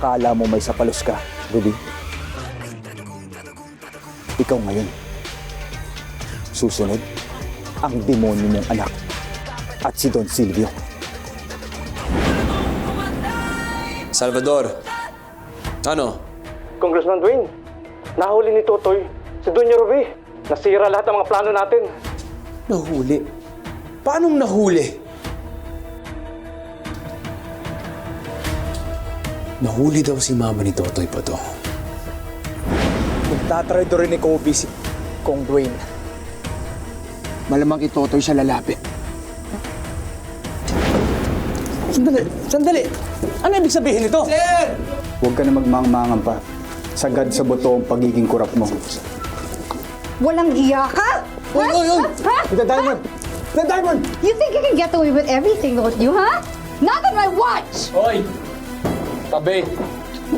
akala mo may sapalos ka, Ruby? Ikaw ngayon. Susunod, ang demonyo mong anak at si Don Silvio. Salvador, ano? Congressman Dwayne, nahuli ni Totoy si Doña Ruby. Nasira lahat ng mga plano natin. Nahuli? Paanong nahuli? Nahuli daw si mama ni Totoy pa to. Magtatraido rin ni Kobe si Kong Dwayne. Malamang itotoy siya lalapit. Sandali! Ano ibig sabihin nito? Huwag ka na magmangmangan pa. Sagad sa buto ang pagiging kurap mo. Walang hiya ka? Oy! The Diamond! The Diamond! You think you can get away with everything, don't you, huh? Not on my watch! Hoy! Tabi!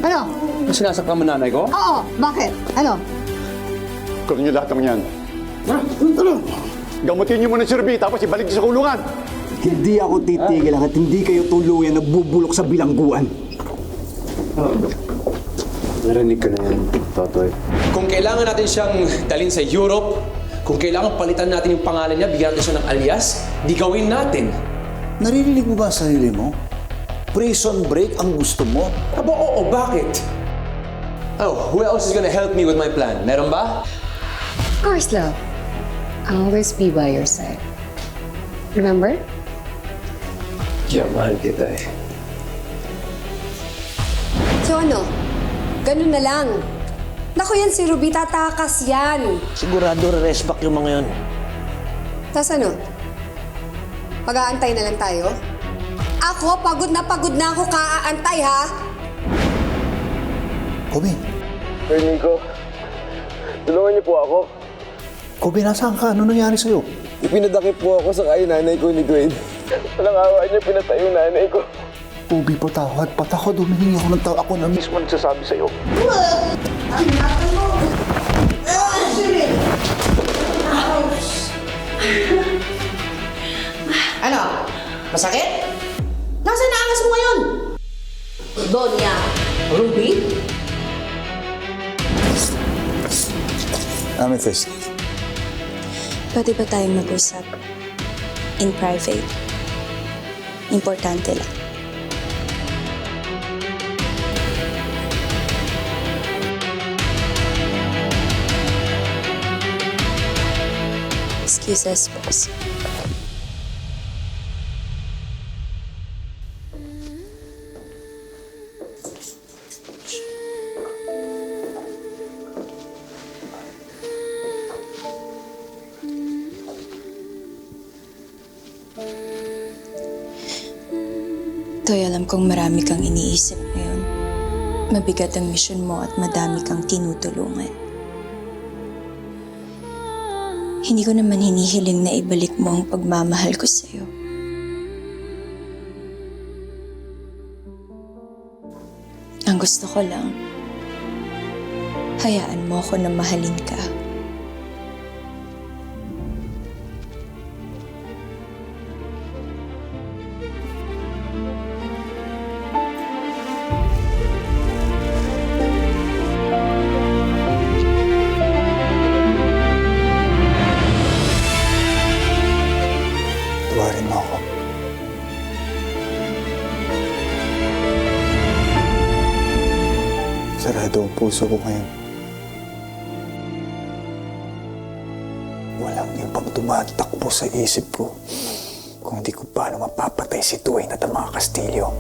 Ano? Sinasaktan mo nanay ko? Oo, bakit? Ano? Gawin niyo lahat ng yan. Gamutin niyo muna si Ruby, tapos ibalik niyo sa kulungan. Hindi ako titigil at hindi kayo tuluyan nagbubulok sa bilangguan. Narinig ko na yan, Totoy. Kung kailangan natin siyang dalhin sa Europe, kung kailangan palitan natin yung pangalan niya, bigyan natin siya ng alias, di gawin natin. Naririnig mo ba ang sarili mo? Prison break ang gusto mo? Aba, oo, bakit? Oh, who else is gonna help me with my plan? Meron ba? Of course, love. I'll always be by your side. Remember? Yeah, mahal kita eh. So ano? Ganun na lang. Naku yan si Ruby, tatakas yan. Sigurado re-rest back yung mga yun. Tas ano? Mag-aantay na lang tayo? Ako, pagod na ako kaaantay, ha? Kobe, Sir Nico, tulungan niyo po ako. Kobe, nasaan ka? Ano nangyari sa'yo? Ipinadakip po ako sa nanay ko ni Dwayne. Walang awa niya, pinatay yung nanay ko. Kobe, patawad. Patawad. Humihingi ako ng tao. Ako na mismo nagsasabi sa'yo. Ano? Masakit? Nasaan na angas mo ngayon? Donya Ruby? Amethyst. Pwede ba tayong mag-usap? In private. Importante lang. Excuses, boss. Toy, alam kong marami kang iniisip ngayon. Mabigat ang misyon mo at madami kang tinutulungan. Hindi ko naman hinihiling na ibalik mo ang pagmamahal ko sa'yo. Ang gusto ko lang, hayaan mo ako na mahalin ka. Tuwarin mo ako. Sarado ang puso ko ngayon. Walang ibang tumatakbo sa isip ko kung di ko paano mapapatay si Dwayne at ang mga Castillo.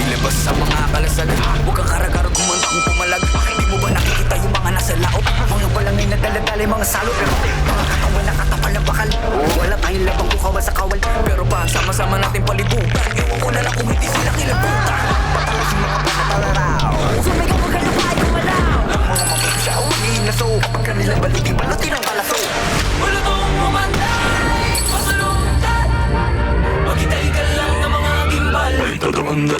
Ilabas sa mga kalasag, huwag kang karagarag kumanta kung pumalag. Di mo ba nakikita yung mga nasa laot? Mga balangin na daladala yung mga salot. Mga katawan na katapal na bakal. Wala tayong labang kukawa sa kawal. Pero pag sama-sama natin palibutan, ewan ko na lang kung hindi sila kilabutan. Patalas yung mga panatalaraw. Sumigaw ka na pa ay kumalaw. Ang mga mapagsaw, magiging naso. Kapag kanilang baliging balutin ang kalaso. Malutong umanday, masaluntan. Magitay ka lang ng mga gimbal. Dahil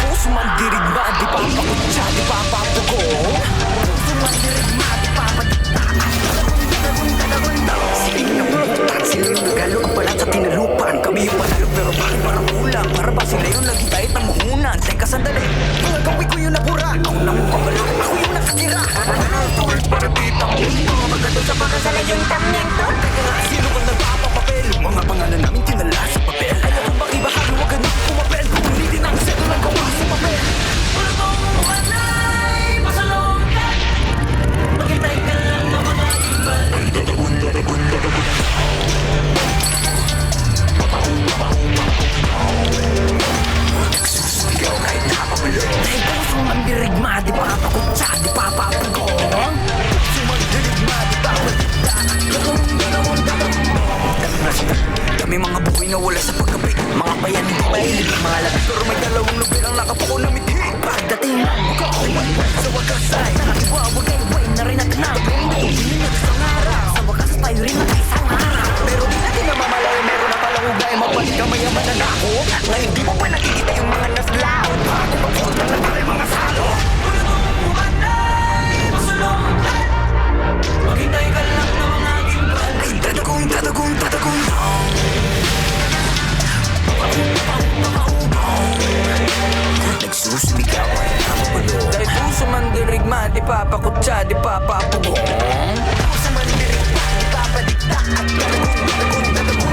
puso man dirigma, di papakutsa, di papapugo. Puso man dirigma, di papadikta. Sige na bulutan, sila yung nagalo ang palat sa tinalupan. Kami yung panalo pero bakit parang kulang? Para ba sila yung naging kahit ng muhunan? Teka sandali, mga gawin ko yung nabura. Ako na mong pangalo, ako yung nakatira. Tuwid para ditang mundo, maganda sa pagkasala yung tamyang to. Teka nga, sino ka nagpapapapel? Mga pangalan namin tinala sa papel. Ayaw kong bang ibahagi, huwag ka nang kumapel. Ulitin ang seto ng gawa sa papel. Nagsusuligaw kahit napapalo. Dahil puso man dirigma, di pa kapakutsa, di pa papago. Puso man dirigma, di pa kapakutsa. Kami mga buhay na wala sa pagkabik. Mga bayan hindi mahilig, mga labis. Pero may dalawang lupir ang nakapuko na mithi. Pagdating ng buka, sa wakas ay nakatiwawag ay way na rin natin ang hindi na isang araw. Sa wakas tayo rin na isang araw. Pero di natin namamalaw, meron na palang ugay. Magbalik ka mayaman na ako. Ngayon di mo pa nakikita yung mga naslaw. Bago magpunta na tayo mga salo. Maghintay ka lang na mga aking plan. Ay tatagong, tatagong, tatagong. Nagsusumigaw ay nakapalo. Dahil puso man dirigma, di papakutsa, di papapugo. Puso man dirigma, di papadikta. At tatagong, tatagong, tatagong.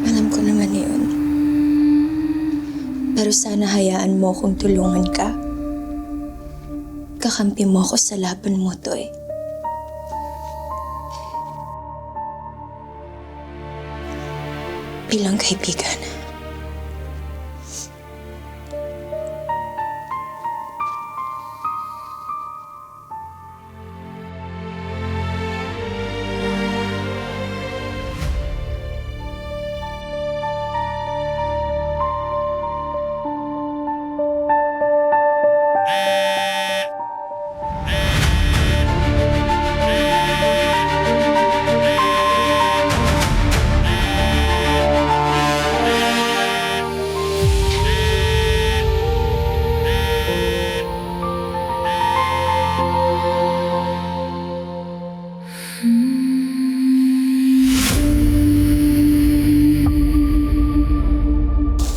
Alam ko naman yun. Pero sana hayaan mo akong tulungan ka. Kakampi mo ako sa laban mo, Toy. Bilang kaibigan.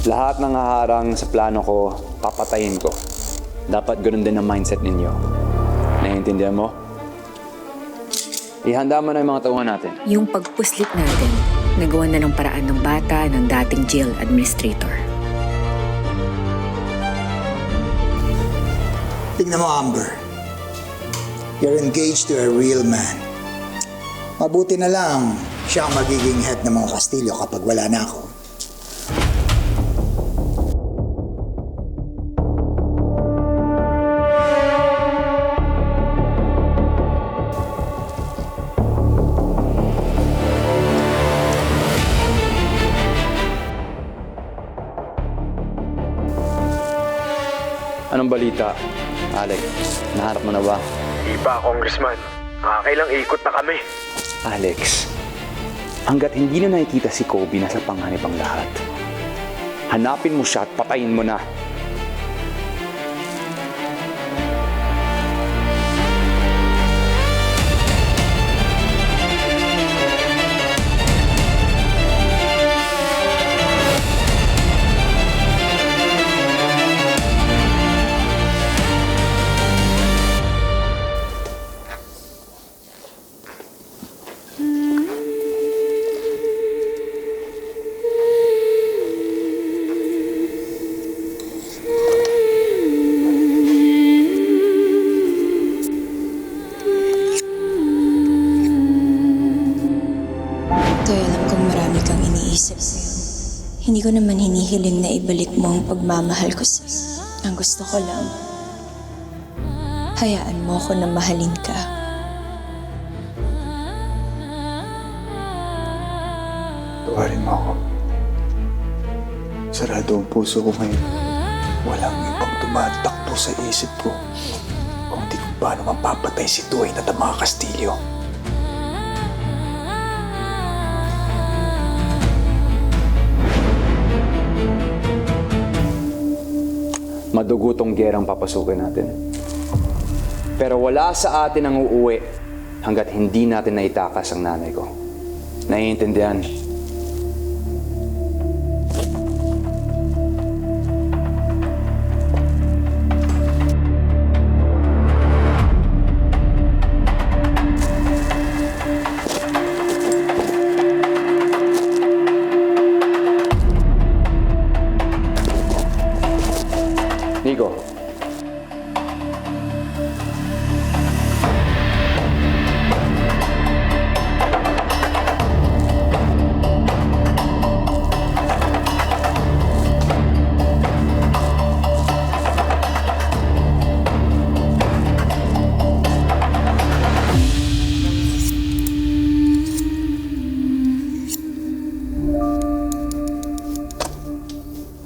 Lahat ng haharang sa plano ko, papatayin ko. Dapat ganun din ang mindset ninyo. Naiintindihan mo? Ihanda mo na yung mga tauhan natin. Yung pagpuslit natin, nagawa na ng paraan ng bata ng dating jail administrator. Tingnan mo, Amber. You're engaged to a real man. Mabuti na lang siya ang magiging head ng mga Kastilyo kapag wala na ako. Anong balita, Alex? Nahanap mo na ba? Di pa, Congressman. Nakakailang ikot na kami. Alex, hanggat hindi na nakikita si Kobe, nasa panganib ang lahat. Hanapin mo siya at patayin mo na. Hindi ko naman hinihiling na ibalik mo ang pagmamahal ko sa'yo. Ang gusto ko lang, hayaan mo ako na mahalin ka. Tawarin mo ako. Sarado ang puso ko ngayon. Walang ibang tumatakbo sa isip ko kung di ko paano mapapatay si Dwayne at ang mga Castillo. Madugutong gerang papasukin natin. Pero wala sa atin ang uuwi hanggat hindi natin naitakas ang nanay ko. Naiintindihan? Nico.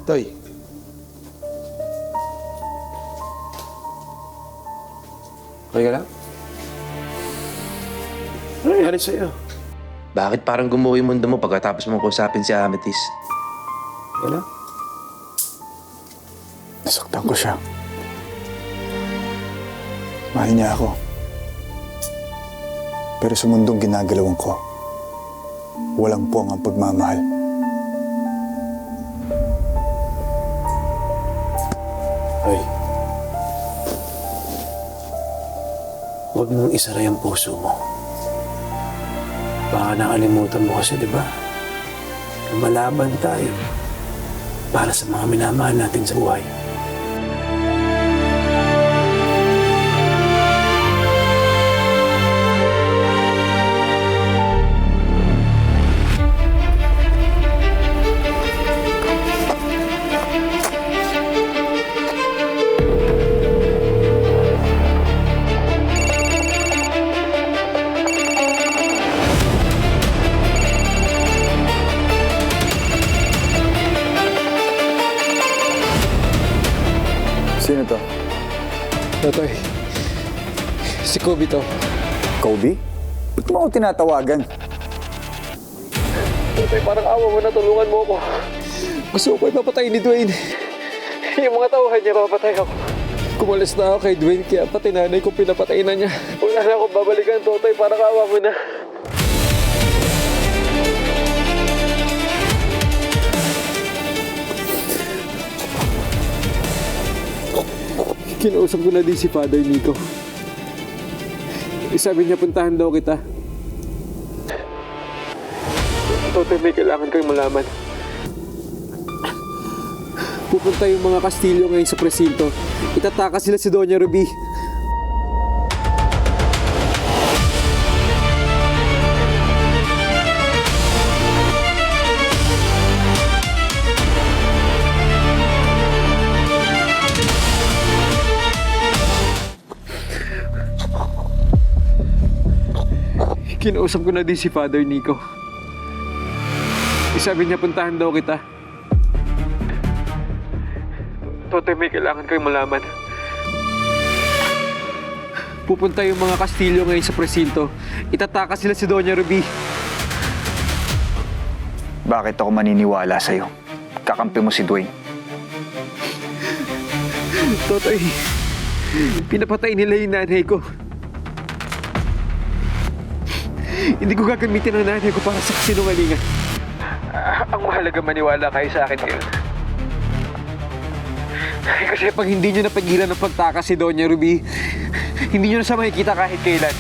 Toy, Okay ka lang? Ano nangyari sa'yo? Bakit parang gumuho yung mundo mo pagkatapos mong kusapin si Amethyst? Okay lang? nasaktan ko siya. Mahal niya ako. Pero sa mundong ginagalawan ko, walang puwang ang pagmamahal. Hoy. Huwag mong isaray ang puso mo. Baka nakalimutan mo kasi, di ba? Lumalaban tayo para sa mga minamahal natin sa buhay. Sino to? Totoy, si Kobe to. Kobe? Ba't mo ako tinatawagan? Totoy, parang awa mo na, tulungan mo ako. Gusto ko ipapatay ni Dwayne. Yung mga tauhan niya, papatay ako. Kumalis na ako kay Dwayne, kaya pati nanay ko pinapatay na niya. Wala na akong babalikan, Totoy, parang awa mo na. Kinausap ko na din si Father Nico. Sabi niya, puntahan daw kita. Totoy, may kailangan kayong malaman. Pupunta yung mga Castillo ngayon sa presinto. Itatakas sila si Doña Ruby. Kinausap ko na din si Father Nico. Sabi niya, puntahan daw kita. Totoy, may kailangan kayong malaman. Pupunta yung mga Castillo ngayon sa presinto. Itatakas sila si Doña Ruby. Bakit ako maniniwala sa'yo? Kakampi mo si Dwayne. Totoy, pinapatay nila yung nanay ko. Hindi ko gagamitin ang nanay ko para sa kasinungalingan. Ang mahalaga maniwala kayo sa akin ngayon. Kasi pag hindi nyo napigilan ng pagtakas si Doña Ruby, hindi nyo na siya makikita kahit kailan.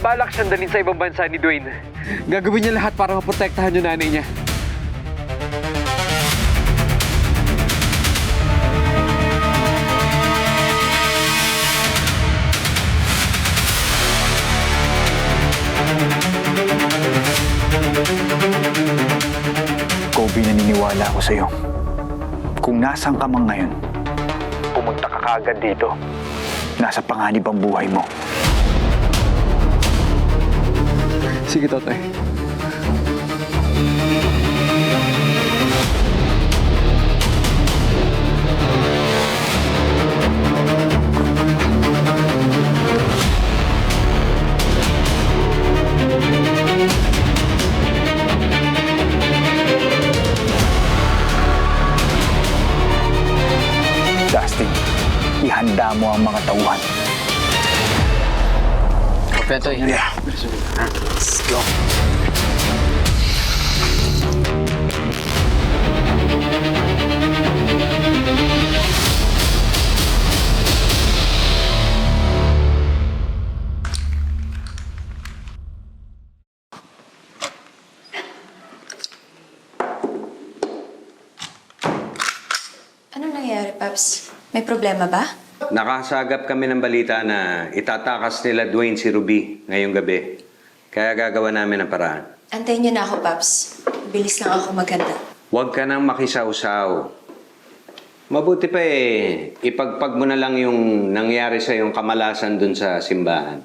Balak siyang dalhin sa ibang bansa ni Dwayne. Gagawin niya lahat para maprotektahan yung nanay niya. Kobe, naniniwala ako sa'yo. Kung nasaan ka man ngayon, pumunta ka kaagad dito. Nasa panganib ang buhay mo. Sige, Totoy. mo ang mga tauhan. Petoy. Yeah. Let's go. Ano nangyari, Paps? May problema ba? Nakasagap kami ng balita na itatakas nila Dwayne si Ruby ngayong gabi. Kaya gagawa namin ang paraan. Antayin niyo na ako, Paps. Bilis lang ako maghanda. Huwag ka nang makisaw-saw. Mabuti pa ipagpag mo na lang yung nangyari sa yung kamalasan dun sa simbahan.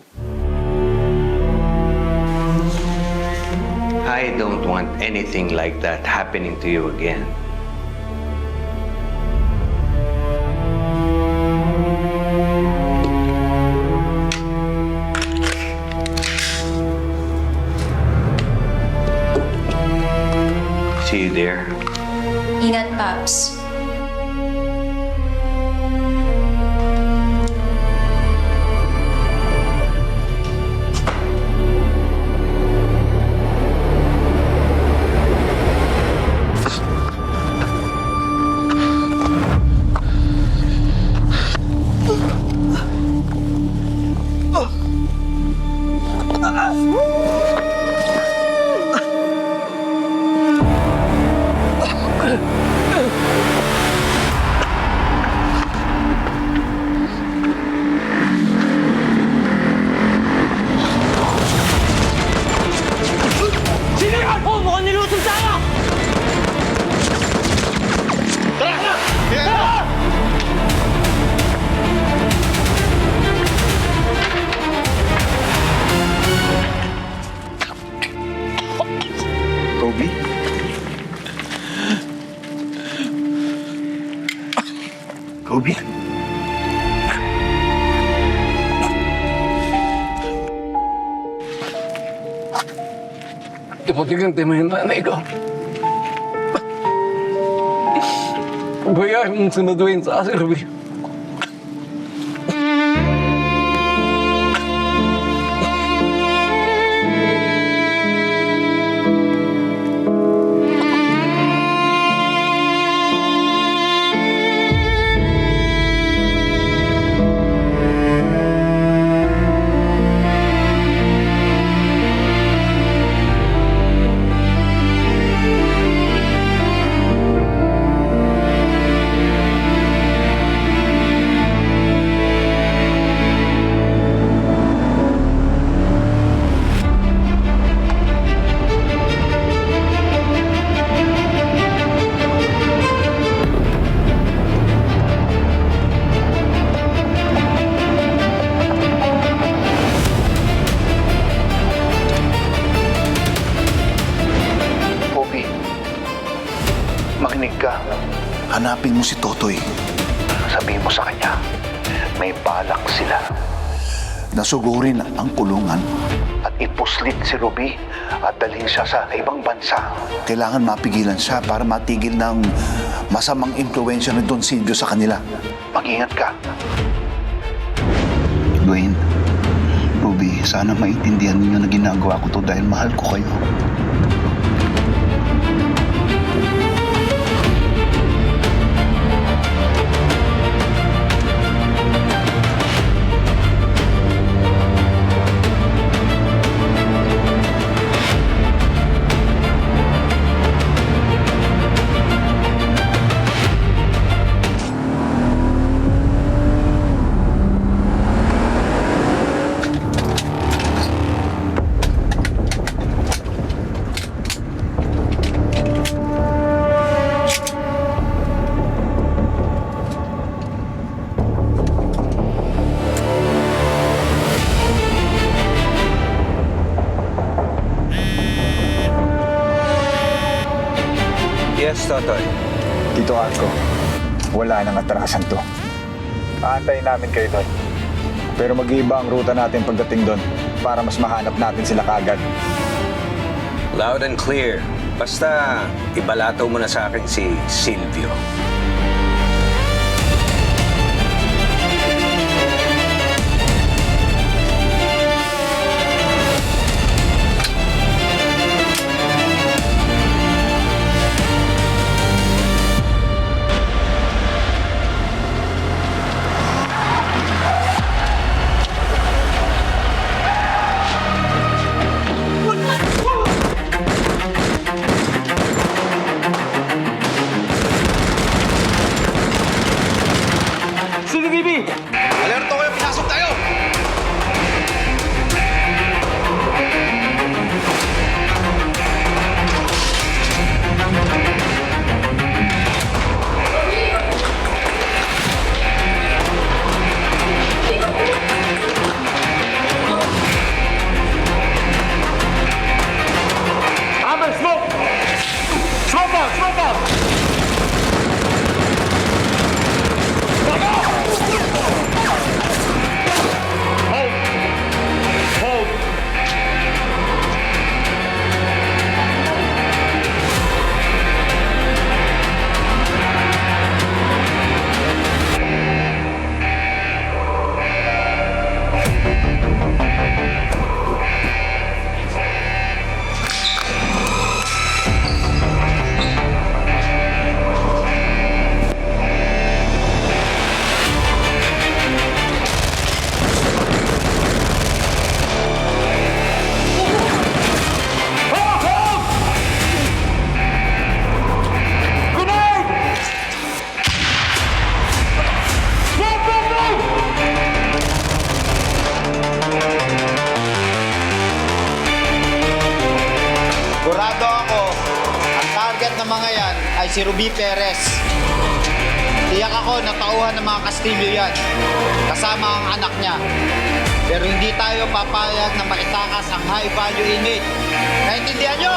I don't want anything like that happening to you again. See you there. Ingat, Paps. Kobe? Kobe? Iputigante mo yung nanay ko. Bayaan mong sinaduin sa asin, Ruby. Makinig ka. Hanapin mo si Totoy. Sabihin mo sa kanya, may balak sila. Nasugurin ang kulungan at ipuslit si Ruby at dalhin siya sa ibang bansa. Kailangan mapigilan siya para matigil ng masamang impluensya ni Don Silvio sa kanila. Mag-ingat ka. Dwayne, Ruby, sana maintindihan ninyo na ginagawa ko to dahil mahal ko kayo. Yes, Totoy. Tito Arco, wala nang atrasan to. Aantayin namin kayo doon. Pero mag-iiba ang ruta natin pagdating doon para mas mahanap natin sila kaagad. Loud and clear. Basta ibalataw mo na sa akin si Silvio. mga yan ay si Ruby Perez. Tiyak ako na tauhan ng mga Kastilyo yan, kasama ang anak niya. Pero hindi tayo papayag na maitakas ang high value image. Naintindihan nyo?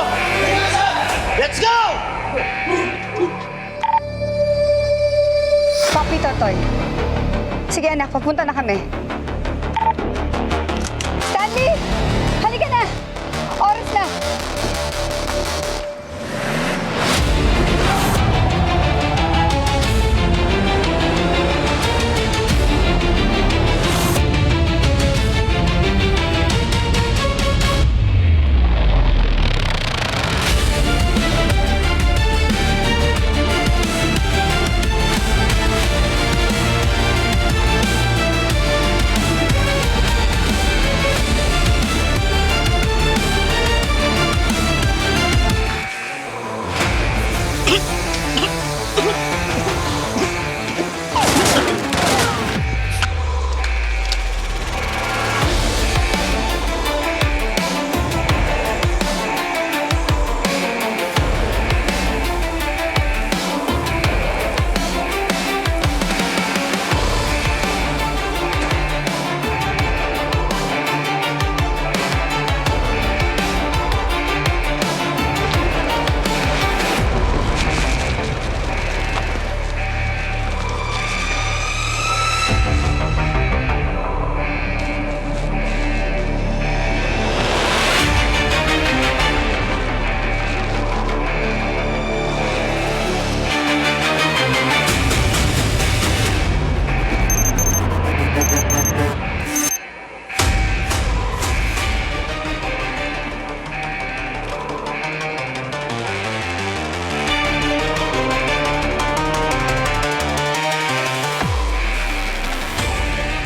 Let's go! Papi Totoy. Sige anak, papunta na kami. Stanley! Halika na! Oras na!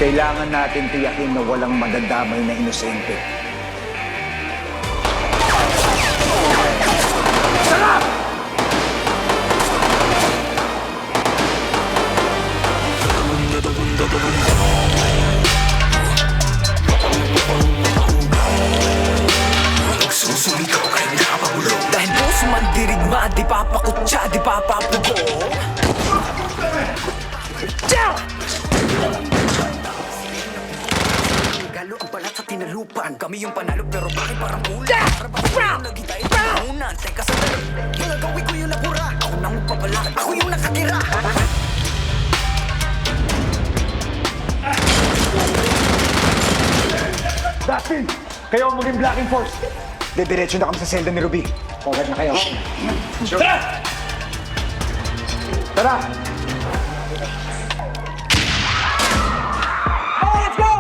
Kailangan natin tiyakin na walang madadamay na inosente. Dahil puso man dirigma, di papakutsa, di papapugo. Galo ang balat sa tinalupan. Kami yung panalo pero bakit parang kulang? Para bakit naghintay at naunan? Teka sa dali, hinagawin ko yung labura. Ako nang magpapala, ako yung nakatira. Dustin! Kayo ang maging blocking force! Dediretso na kami sa selda ni Ruby. Forward na kayo. Tara! Tara! Let's go!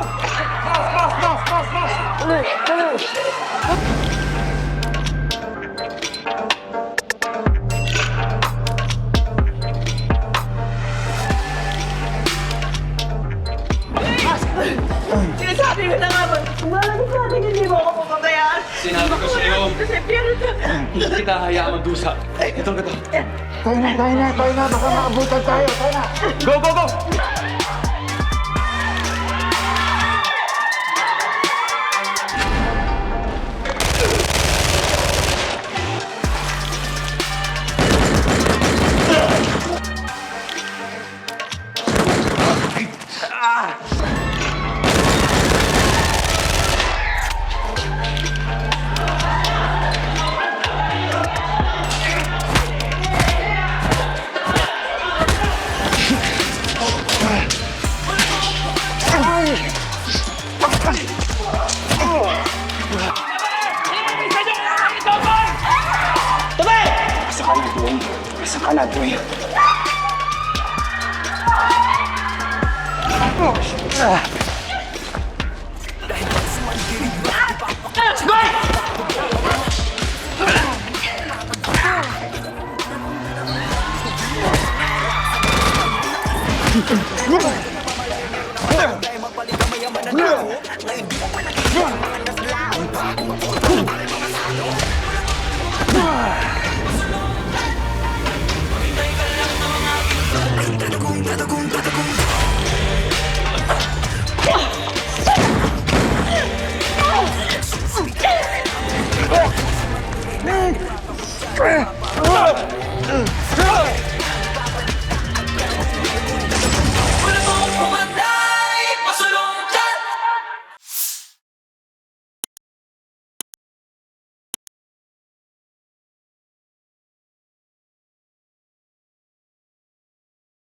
Sinasabi ko na nga ba? Umalag sa akin, hindi mo ako papabayaan. Sinabi ko sa'yo. Kasi pero Hindi kita hayaan magdusa. Ito. Tayo na. Baka maabutan tayo. Tayo na. Go! Nasaan ka na, Dwayne? Tadagong